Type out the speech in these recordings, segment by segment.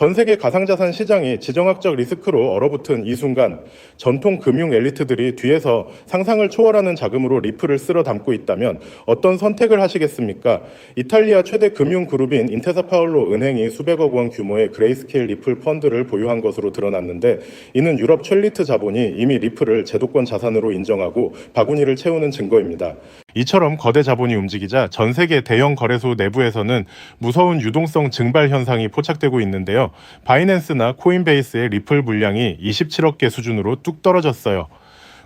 전 세계 가상자산 시장이 지정학적 리스크로 얼어붙은 이 순간 전통 금융 엘리트들이 뒤에서 상상을 초월하는 자금으로 리플을 쓸어 담고 있다면 어떤 선택을 하시겠습니까? 이탈리아 최대 금융 그룹인 인테사 파울로 은행이 수백억 원 규모의 그레이스케일 리플 펀드를 보유한 것으로 드러났는데, 이는 유럽 첼리트 자본이 이미 리플을 제도권 자산으로 인정하고 바구니를 채우는 증거입니다. 이처럼 거대 자본이 움직이자 전 세계 대형 거래소 내부에서는 무서운 유동성 증발 현상이 포착되고 있는데요. 바이낸스나 코인베이스의 리플 물량이 27억 개 수준으로 뚝 떨어졌어요.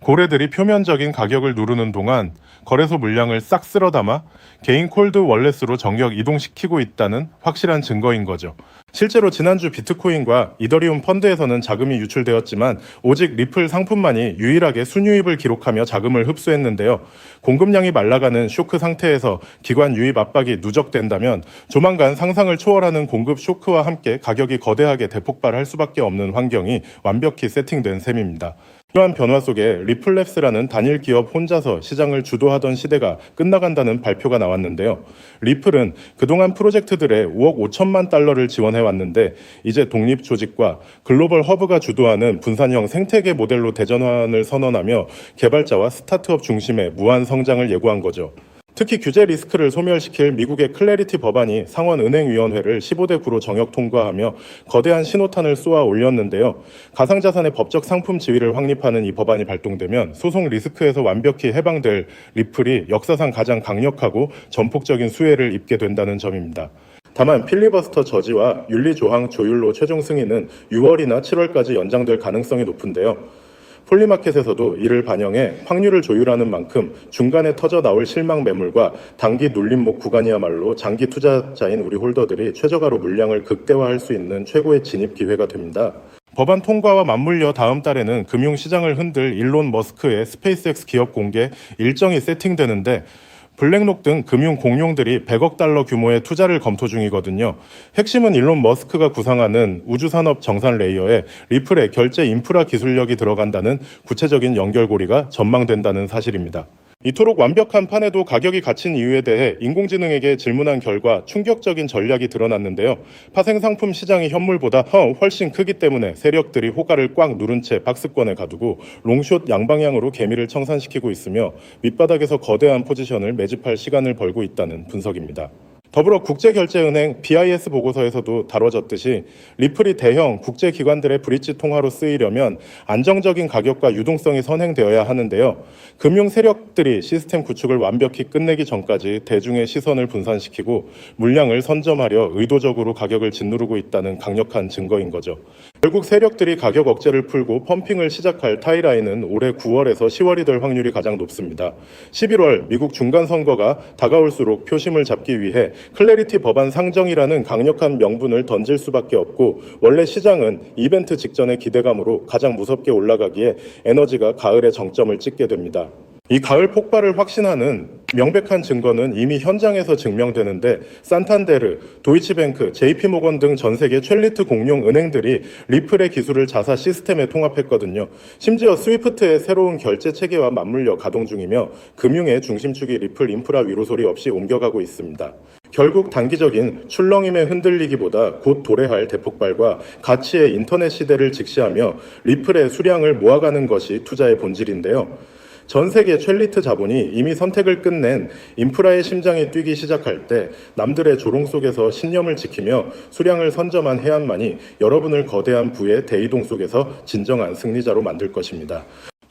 고래들이 표면적인 가격을 누르는 동안 거래소 물량을 싹 쓸어 담아 개인 콜드 월렛으로 정격 이동시키고 있다는 확실한 증거인 거죠. 실제로 지난주 비트코인과 이더리움 펀드에서는 자금이 유출되었지만 오직 리플 상품만이 유일하게 순유입을 기록하며 자금을 흡수했는데요. 공급량이 말라가는 쇼크 상태에서 기관 유입 압박이 누적된다면 조만간 상상을 초월하는 공급 쇼크와 함께 가격이 거대하게 대폭발할 수밖에 없는 환경이 완벽히 세팅된 셈입니다. 이러한 변화 속에 리플랩스라는 단일 기업 혼자서 시장을 주도하던 시대가 끝나간다는 발표가 나왔는데요. 리플은 그동안 프로젝트들에 5억 5천만 달러를 지원해왔는데 이제 독립 조직과 글로벌 허브가 주도하는 분산형 생태계 모델로 대전환을 선언하며 개발자와 스타트업 중심의 무한 성장을 예고한 거죠. 특히 규제 리스크를 소멸시킬 미국의 클래리티 법안이 상원은행위원회를 15대 9로 정역 통과하며 거대한 신호탄을 쏘아 올렸는데요. 가상자산의 법적 상품 지위를 확립하는 이 법안이 발동되면 소송 리스크에서 완벽히 해방될 리플이 역사상 가장 강력하고 전폭적인 수혜를 입게 된다는 점입니다. 다만 필리버스터 저지와 윤리조항 조율로 최종 승인은 6월이나 7월까지 연장될 가능성이 높은데요. 폴리마켓에서도 이를 반영해 확률을 조율하는 만큼 중간에 터져 나올 실망 매물과 단기 눌림목 구간이야말로 장기 투자자인 우리 홀더들이 최저가로 물량을 극대화할 수 있는 최고의 진입 기회가 됩니다. 법안 통과와 맞물려 다음 달에는 금융시장을 흔들 일론 머스크의 스페이스X 기업 공개 일정이 세팅되는데, 블랙록 등 금융 공룡들이 100억 달러 규모의 투자를 검토 중이거든요. 핵심은 일론 머스크가 구상하는 우주산업 정산 레이어에 리플의 결제 인프라 기술력이 들어간다는 구체적인 연결고리가 전망된다는 사실입니다. 이토록 완벽한 판에도 가격이 갇힌 이유에 대해 인공지능에게 질문한 결과 충격적인 전략이 드러났는데요. 파생상품 시장이 현물보다 훨씬 크기 때문에 세력들이 호가를 꽉 누른 채 박스권에 가두고 롱숏 양방향으로 개미를 청산시키고 있으며 밑바닥에서 거대한 포지션을 매집할 시간을 벌고 있다는 분석입니다. 더불어 국제결제은행 BIS 보고서에서도 다뤄졌듯이 리플이 대형 국제기관들의 브릿지 통화로 쓰이려면 안정적인 가격과 유동성이 선행되어야 하는데요. 금융 세력들이 시스템 구축을 완벽히 끝내기 전까지 대중의 시선을 분산시키고 물량을 선점하려 의도적으로 가격을 짓누르고 있다는 강력한 증거인 거죠. 결국 세력들이 가격 억제를 풀고 펌핑을 시작할 타이라인은 올해 9월에서 10월이 될 확률이 가장 높습니다. 11월 미국 중간선거가 다가올수록 표심을 잡기 위해 클래리티 법안 상정이라는 강력한 명분을 던질 수밖에 없고, 원래 시장은 이벤트 직전의 기대감으로 가장 무섭게 올라가기에 에너지가 가을에 정점을 찍게 됩니다. 이 가을 폭발을 확신하는 명백한 증거는 이미 현장에서 증명되는데, 산탄데르, 도이치뱅크, JP모건 등 전 세계 첼리트 공룡 은행들이 리플의 기술을 자사 시스템에 통합했거든요. 심지어 스위프트의 새로운 결제 체계와 맞물려 가동 중이며 금융의 중심축이 리플 인프라 위로 소리 없이 옮겨가고 있습니다. 결국 단기적인 출렁임에 흔들리기보다 곧 도래할 대폭발과 가치의 인터넷 시대를 직시하며 리플의 수량을 모아가는 것이 투자의 본질인데요. 전 세계 첼리트 자본이 이미 선택을 끝낸 인프라의 심장이 뛰기 시작할 때 남들의 조롱 속에서 신념을 지키며 수량을 선점한 해안만이 여러분을 거대한 부의 대이동 속에서 진정한 승리자로 만들 것입니다.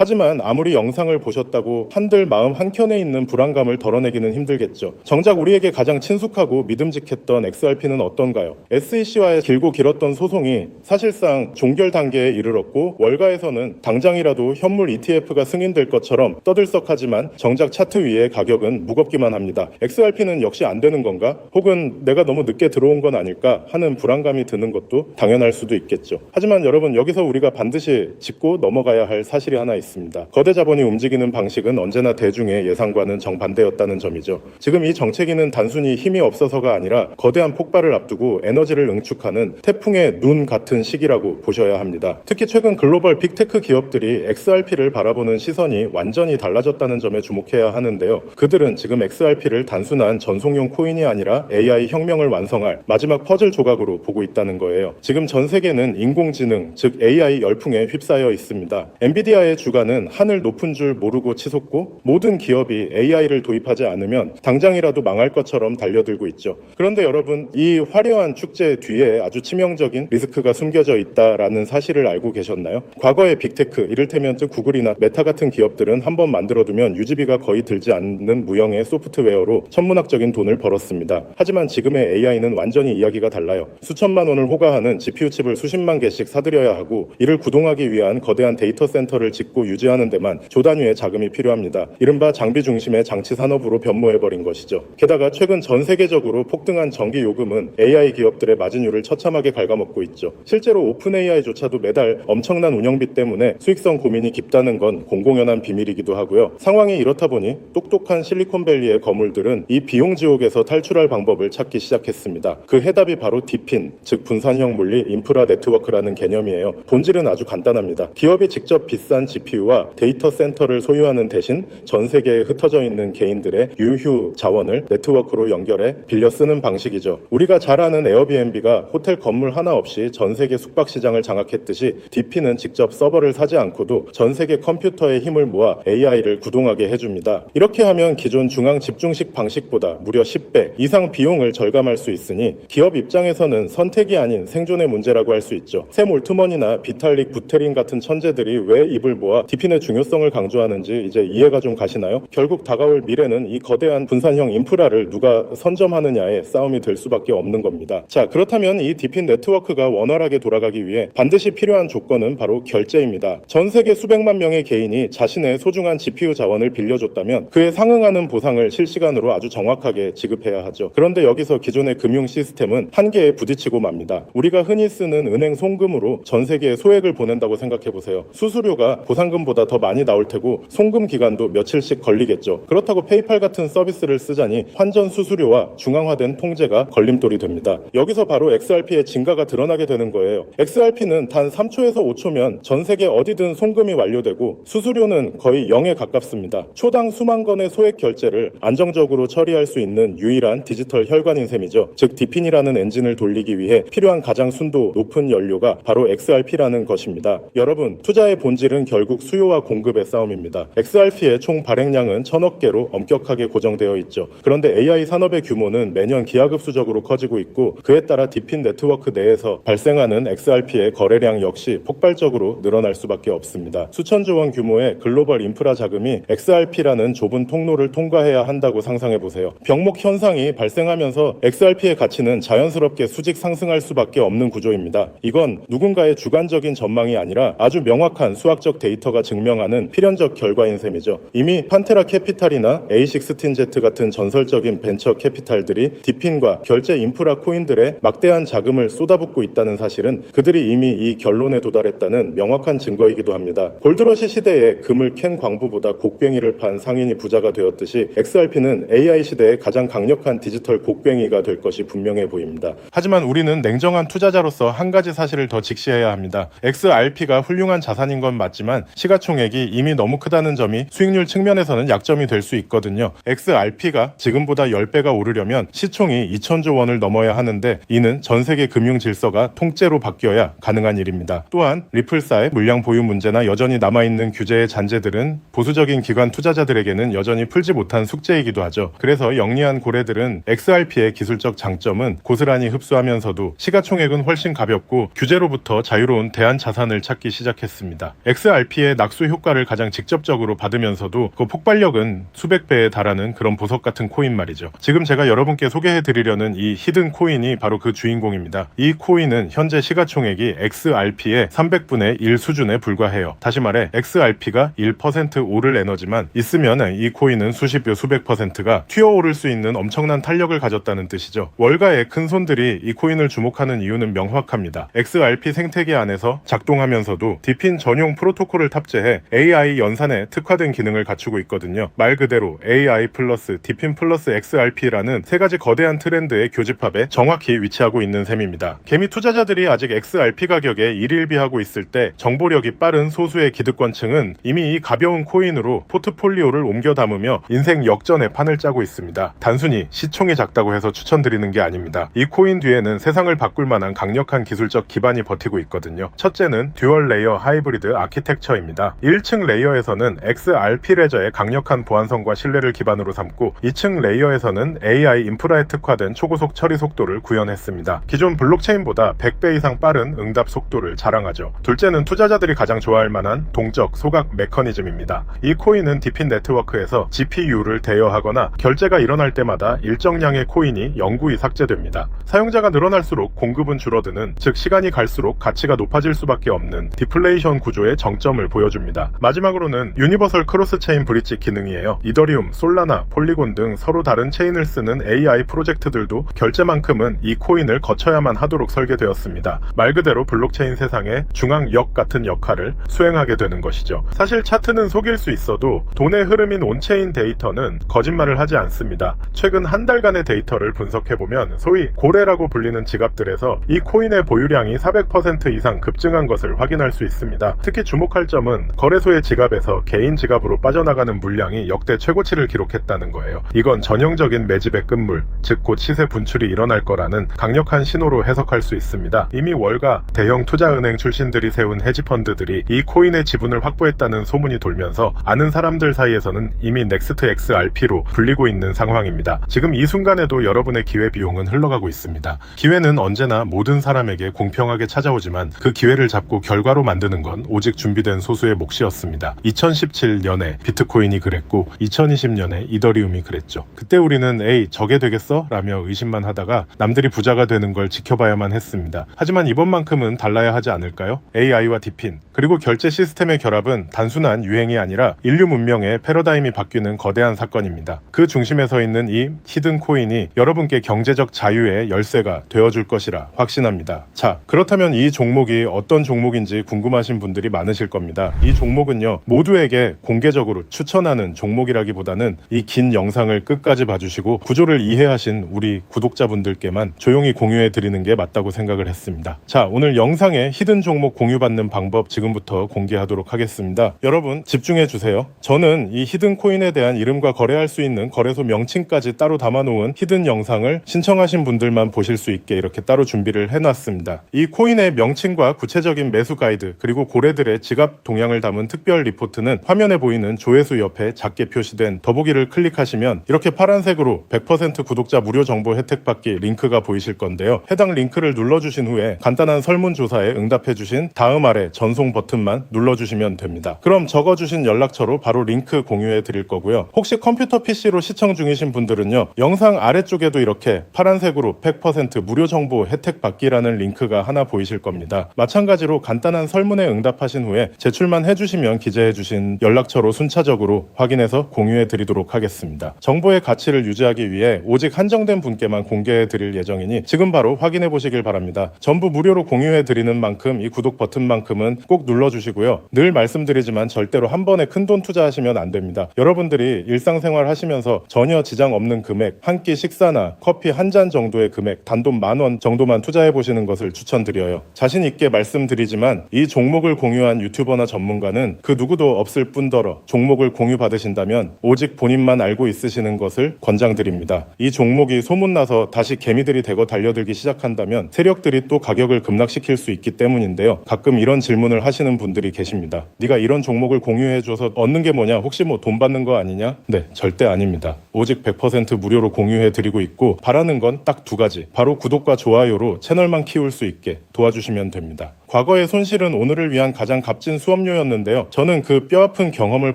하지만 아무리 영상을 보셨다고 한들 마음 한켠에 있는 불안감을 덜어내기는 힘들겠죠. 정작 우리에게 가장 친숙하고 믿음직했던 XRP는 어떤가요? SEC와의 길고 길었던 소송이 사실상 종결 단계에 이르렀고, 월가에서는 당장이라도 현물 ETF가 승인될 것처럼 떠들썩하지만 정작 차트 위의 가격은 무겁기만 합니다. XRP는 역시 안 되는 건가? 혹은 내가 너무 늦게 들어온 건 아닐까 하는 불안감이 드는 것도 당연할 수도 있겠죠. 하지만 여러분, 여기서 우리가 반드시 짚고 넘어가야 할 사실이 하나 있습니다. 있습니다. 거대 자본이 움직이는 방식은 언제나 대중의 예상과는 정반대였다는 점이죠. 지금 이 정체기는 단순히 힘이 없어서가 아니라 거대한 폭발을 앞두고 에너지를 응축하는 태풍의 눈 같은 시기라고 보셔야 합니다. 특히 최근 글로벌 빅테크 기업들이 XRP를 바라보는 시선이 완전히 달라졌다는 점에 주목해야 하는데요. 그들은 지금 XRP를 단순한 전송용 코인이 아니라 AI 혁명을 완성할 마지막 퍼즐 조각으로 보고 있다는 거예요. 지금 전 세계는 인공지능, 즉 AI 열풍에 휩싸여 있습니다. 엔비디아의 주가는 하늘 높은 줄 모르고 치솟고 모든 기업이 AI를 도입하지 않으면 당장이라도 망할 것처럼 달려들고 있죠. 그런데 여러분, 이 화려한 축제 뒤에 아주 치명적인 리스크가 숨겨져 있다라는 사실을 알고 계셨나요? 과거의 빅테크, 이를테면 구글이나 메타 같은 기업들은 한번 만들어두면 유지비가 거의 들지 않는 무형의 소프트웨어로 천문학적인 돈을 벌었습니다. 하지만 지금의 AI는 완전히 이야기가 달라요. 수천만 원을 호가하는 GPU 칩을 수십만 개씩 사들여야 하고 이를 구동하기 위한 거대한 데이터 센터를 짓고 유지하는 데만 조 단위의 자금이 필요합니다. 이른바 장비 중심의 장치 산업으로 변모해버린 것이죠. 게다가 최근 전 세계적으로 폭등한 전기 요금은 AI 기업들의 마진율을 처참하게 갉아먹고 있죠. 실제로 오픈 AI조차도 매달 엄청난 운영비 때문에 수익성 고민이 깊다는 건 공공연한 비밀이기도 하고요. 상황이 이렇다 보니 똑똑한 실리콘밸리의 거물들은 이 비용 지옥에서 탈출할 방법을 찾기 시작했습니다. 그 해답이 바로 디핀, 즉 분산형 물리 인프라 네트워크라는 개념이에요. 본질은 아주 간단합니다. 기업이 직접 비싼 GPU와 데이터 센터를 소유하는 대신 전 세계에 흩어져 있는 개인들의 유휴 자원을 네트워크로 연결해 빌려 쓰는 방식이죠. 우리가 잘 아는 에어비앤비가 호텔 건물 하나 없이 전 세계 숙박 시장을 장악했듯이 디핀은 직접 서버를 사지 않고도 전 세계 컴퓨터의 힘을 모아 AI를 구동하게 해줍니다. 이렇게 하면 기존 중앙 집중식 방식보다 무려 10배 이상 비용을 절감할 수 있으니 기업 입장에서는 선택이 아닌 생존의 문제라고 할 수 있죠. 샘 올트먼이나 비탈릭 부테린 같은 천재들이 왜 입을 모아 디핀의 중요성을 강조하는지 이제 이해가 좀 가시나요? 결국 다가올 미래는 이 거대한 분산형 인프라를 누가 선점하느냐의 싸움이 될 수밖에 없는 겁니다. 자, 그렇다면 이 디핀 네트워크가 원활하게 돌아가기 위해 반드시 필요한 조건은 바로 결제입니다. 전 세계 수백만 명의 개인이 자신의 소중한 GPU 자원을 빌려줬다면 그에 상응하는 보상을 실시간으로 아주 정확하게 지급해야 하죠. 그런데 여기서 기존의 금융 시스템은 한계에 부딪히고 맙니다. 우리가 흔히 쓰는 은행 송금으로 전 세계에 소액을 보낸다고 생각해보세요. 수수료가 보상금보다 더 많이 나올 테고 송금 기간도 며칠씩 걸리겠죠. 그렇다고 페이팔 같은 서비스를 쓰자니 환전 수수료와 중앙화된 통제가 걸림돌이 됩니다. 여기서 바로 XRP의 진가가 드러나게 되는 거예요. XRP는 단 3초에서 5초면 전 세계 어디든 송금이 완료되고 수수료는 거의 0에 가깝습니다. 초당 수만 건의 소액 결제를 안정적으로 처리할 수 있는 유일한 디지털 혈관인 셈이죠. 즉 디핀이라는 엔진을 돌리기 위해 필요한 가장 순도 높은 연료가 바로 XRP라는 것입니다. 여러분, 투자의 본질은 결국 수요와 공급의 싸움입니다. XRP의 총 발행량은 1000억 개로 엄격하게 고정되어 있죠. 그런데 AI 산업의 규모는 매년 기하급수적으로 커지고 있고 그에 따라 디핀 네트워크 내에서 발생하는 XRP의 거래량 역시 폭발적으로 늘어날 수밖에 없습니다. 수천조 원 규모의 글로벌 인프라 자금이 XRP라는 좁은 통로를 통과해야 한다고 상상해보세요. 병목 현상이 발생하면서 XRP의 가치는 자연스럽게 수직 상승할 수밖에 없는 구조입니다. 이건 누군가의 주관적인 전망이 아니라 아주 명확한 수학적 데이터가 증명하는 필연적 결과인 셈이죠. 이미 판테라 캐피탈이나 A16Z 같은 전설적인 벤처 캐피탈들이 디핀과 결제 인프라 코인들의 막대한 자금을 쏟아붓고 있다는 사실은 그들이 이미 이 결론에 도달했다는 명확한 증거이기도 합니다. 골드러시 시대에 금을 캔 광부보다 곡괭이를 판 상인이 부자가 되었듯이 XRP는 AI 시대의 가장 강력한 디지털 곡괭이가 될 것이 분명해 보입니다. 하지만 우리는 냉정한 투자자로서 한 가지 사실을 더 직시해야 합니다. XRP가 훌륭한 자산인 건 맞지만 시가총액이 이미 너무 크다는 점이 수익률 측면에서는 약점이 될 수 있거든요. XRP가 지금보다 10배가 오르려면 시총이 2000조 원을 넘어야 하는데 이는 전 세계 금융 질서가 통째로 바뀌어야 가능한 일입니다. 또한 리플사의 물량 보유 문제나 여전히 남아있는 규제의 잔재들은 보수적인 기관 투자자들에게는 여전히 풀지 못한 숙제이기도 하죠. 그래서 영리한 고래들은 XRP의 기술적 장점은 고스란히 흡수하면서도 시가총액은 훨씬 가볍고 규제로부터 자유로운 대안 자산을 찾기 시작했습니다. XRP의 낙수 효과를 가장 직접적으로 받으면서도 그 폭발력은 수백 배에 달하는 그런 보석 같은 코인 말이죠. 지금 제가 여러분께 소개해드리려는 이 히든 코인이 바로 그 주인공입니다. 이 코인은 현재 시가총액이 XRP의 300분의 1 수준에 불과해요. 다시 말해 XRP가 1% 오를 에너지만 있으면 이 코인은 수십 여 수백 %가 튀어오를 수 있는 엄청난 탄력을 가졌다는 뜻이죠. 월가의 큰 손들이 이 코인을 주목하는 이유는 명확합니다. XRP 생태계 안에서 작동하면서도 디핀 전용 프로토콜을 탑재해 AI 연산에 특화된 기능을 갖추고 있거든요. 말 그대로 AI 플러스 디핀 플러스 XRP라는 세 가지 거대한 트렌드의 교집합에 정확히 위치하고 있는 셈입니다. 개미 투자자들이 아직 XRP 가격에 일일비하고 있을 때 정보력이 빠른 소수의 기득권층은 이미 이 가벼운 코인으로 포트폴리오를 옮겨 담으며 인생 역전의 판을 짜고 있습니다. 단순히 시총이 작다고 해서 추천드리는 게 아닙니다. 이 코인 뒤에는 세상을 바꿀 만한 강력한 기술적 기반이 버티고 있거든요. 첫째는 듀얼 레이어 하이브리드 아키텍처입니다. 1층 레이어에서는 XRP 레저의 강력한 보안성과 신뢰를 기반으로 삼고 2층 레이어에서는 AI 인프라에 특화된 초고속 처리 속도를 구현했습니다. 기존 블록체인보다 100배 이상 빠른 응답 속도를 자랑하죠. 둘째는 투자자들이 가장 좋아할 만한 동적 소각 메커니즘입니다. 이 코인은 디핀 네트워크에서 GPU를 대여하거나 결제가 일어날 때마다 일정량의 코인이 영구히 삭제됩니다. 사용자가 늘어날수록 공급은 줄어드는, 즉 시간이 갈수록 가치가 높아질 수밖에 없는 디플레이션 구조의 정점을 보여줍니다. 마지막으로는 유니버설 크로스 체인 브릿지 기능이에요. 이더리움, 솔라나, 폴리곤 등 서로 다른 체인을 쓰는 AI 프로젝트들도 결제만큼은 이 코인을 거쳐야만 하도록 설계되었습니다. 말 그대로 블록체인 세상의 중앙역 같은 역할을 수행하게 되는 것이죠. 사실 차트는 속일 수 있어도 돈의 흐름인 온체인 데이터는 거짓말을 하지 않습니다. 최근 한 달간의 데이터를 분석해보면 소위 고래라고 불리는 지갑들에서 이 코인의 보유량이 400% 이상 급증한 것을 확인할 수 있습니다. 특히 주목할 점은 거래소의 지갑에서 개인 지갑으로 빠져나가는 물량이 역대 최고치를 기록했다는 거예요. 이건 전형적인 매집의 끝물, 즉 곧 시세 분출이 일어날 거라는 강력한 신호로 해석할 수 있습니다. 이미 월가 대형 투자은행 출신들이 세운 헤지펀드들이 이 코인의 지분을 확보했다는 소문이 돌면서 아는 사람들 사이에서는 이미 넥스트 XRP로 불리고 있는 상황입니다. 지금 이 순간에도 여러분의 기회 비용은 흘러가고 있습니다. 기회는 언제나 모든 사람에게 공평하게 찾아오지만 그 기회를 잡고 결과로 만드는 건 오직 준비된 소수의 몫이었습니다. 2017년에 비트코인이 그랬고 2020년에 이더리움이 그랬죠. 그때 우리는 에이 저게 되겠어? 라며 의심만 하다가 남들이 부자가 되는 걸 지켜봐야만 했습니다. 하지만 이번만큼은 달라야 하지 않을까요? AI와 디핀 그리고 결제 시스템의 결합은 단순한 유행이 아니라 인류 문명의 패러다임이 바뀌는 거대한 사건입니다. 그 중심에 서 있는 이 히든 코인이 여러분께 경제적 자유의 열쇠가 되어줄 것이라 확신합니다. 자, 그렇다면 이 종목이 어떤 종목인지 궁금하신 분들이 많으실 겁니다. 이 종목은요, 모두에게 공개적으로 추천하는 종목이라기보다는 이 긴 영상을 끝까지 봐주시고 구조를 이해하신 우리 구독자분들께만 조용히 공유해 드리는 게 맞다고 생각을 했습니다. 자, 오늘 영상에 히든 종목 공유받는 방법 지금부터 공개하도록 하겠습니다. 여러분 집중해 주세요. 저는 이 히든 코인에 대한 이름과 거래할 수 있는 거래소 명칭까지 따로 담아놓은 히든 영상을 신청하신 분들만 보실 수 있게 이렇게 따로 준비를 해놨습니다. 이 코인의 명칭과 구체적인 매수 가이드 그리고 고래들의 지갑 동향을 담은 특별 리포트는 화면에 보이는 조회수 옆에 작게 표시된 더보기를 클릭하시면 이렇게 파란색으로 100% 구독자 무료 정보 혜택 받기 링크가 보이실 건데요. 해당 링크를 눌러주신 후에 간단한 설문조사에 응답해주신 다음 아래 전송 버튼만 눌러주시면 됩니다. 그럼 적어주신 연락처로 바로 링크 공유해 드릴 거고요. 혹시 컴퓨터 PC로 시청 중이신 분들은요, 영상 아래쪽에도 이렇게 파란색으로 100% 무료 정보 혜택 받기라는 링크가 하나 보이실 겁니다. 마찬가지로 간단한 설문에 응답하신 후에 제출만 해주시면 기재해주신 연락처로 순차적으로 확인해서 공유해 드리도록 하겠습니다. 정보의 가치를 유지하기 위해 오직 한정된 분께만 공개해 드릴 예정이니 지금 바로 확인해 보시길 바랍니다. 전부 무료로 공유해 드리는 만큼 이 구독 버튼만큼은 꼭 눌러주시고요. 늘 말씀드리지만 절대로 한 번에 큰돈 투자하시면 안 됩니다. 여러분들이 일상생활 하시면서 전혀 지장 없는 금액, 한 끼 식사나 커피 한 잔 정도의 금액, 단돈 10,000원 정도만 투자해 보시는 것을 추천드려요. 자신 있게 말씀드리지만 이 종목을 공유한 유튜버나 전문가는 그 누구도 없을 뿐더러 종목을 공유받으신다면 오직 본인만 알고 있으시는 것을 권장드립니다. 이 종목이 소문나서 다시 개미들이 대거 달려들기 시작한다면 세력들이 또 가격을 급락시킬 수 있기 때문인데요. 가끔 이런 질문을 하시는 분들이 계십니다. 네가 이런 종목을 공유해줘서 얻는 게 뭐냐? 혹시 뭐 돈 받는 거 아니냐? 네, 절대 아닙니다. 오직 100% 무료로 공유해드리고 있고 바라는 건 딱 두 가지. 바로 구독과 좋아요로 채널만 키울 수 있게 도와주시면 됩니다. 과거의 손실은 오늘을 위한 가장 값진 수업료였는데요. 저는 그 뼈아픈 경험을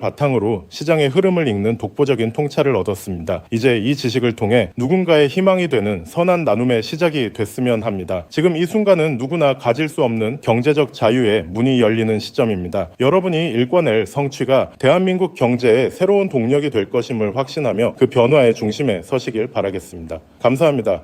바탕으로 시장의 흐름을 읽는 독보적인 통찰을 얻었습니다. 이제 이 지식을 통해 누군가의 희망이 되는 선한 나눔의 시작이 됐으면 합니다. 지금 이 순간은 누구나 가질 수 없는 경제적 자유의 문이 열리는 시점입니다. 여러분이 일궈낼 성취가 대한민국 경제의 새로운 동력이 될 것임을 확신하며 그 변화의 중심에 서시길 바라겠습니다. 감사합니다.